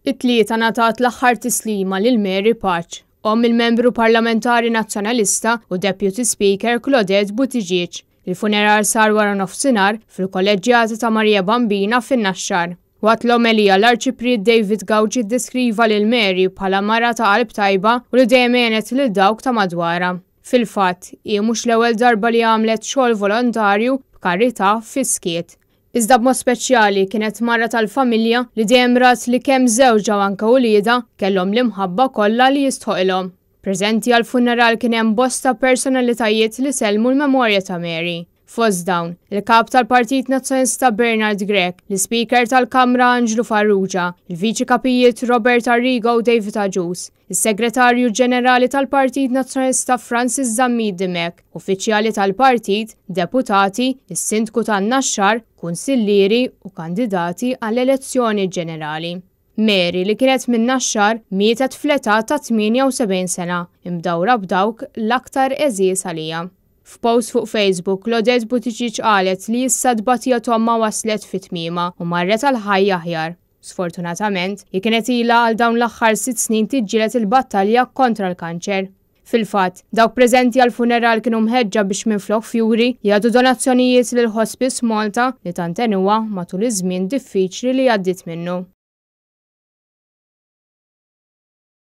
It-tlieta ngħatat l-aħħar tislima lil Mary Paċ, il-membru parlamentari nazzjonalista u Deputy Speaker Claudette Buttigieg. Il-funeral sar wara nofsinhar fil-kolleġġjata ta' Marija Bambina fin-Naxxar. Waqt l-omelija l-Arċipriet David Gauci ddeskriva lil Mary bħala mara ta' qalb tajba u li dejjem għenet lil dawk ta' madwarha. Fil-fatt, hi mhux l-ewwel darba li għamlet xogħol volontarju b'karità fi-skiet. Iżda b'mod speċjali kienet mara tal-familja li dejjem rat li kemm żewġa u anke wlieda kellhom l-imħabba kollha li jistħoqilhom. Preżenti għall-funeral kien hemm bosta personalitajiet li sellmu l-memorja ta' Mary. Fost dawn, il-kap tal-Partit Nazzjonalista Bernard Grech, l-Speaker tal-Kamra Anġlu Farrugia, il-Viċi Kapijiet Robert Arrigo u David Agius, il-Segretarju Ġenerali tal-Partit Nazzjonalista Francis Zammid Dimek, uffiċjali tal-Partit, deputati, is-Sindku tan-Naxxar, kunsillieri u kandidati għall-elezzjoni ġenerali. Mary li kienet minn Naxxar mietet fl-età ta' 78 sena, imdawra b'dawk l-aktar eżies għalija. F'post fuq Facebook, Claudette Buttigieg qalet li issa d-batija tomma waslet fit-tmiema u marret għal ħajja aħjar. Sfortunatament, hi kienet ilha għal dawn l-aħħar 6 snin tiġġieled il-battalja kontra l-kanċer. Fil-fatt, dawk preżenti għal funeral kienu mħeġġa biex minflok fjuri jagħtu donazzjonijiet lil Hospice Malta li tant għenuha matul iż-żmien diffiċli li għaddiet minnu.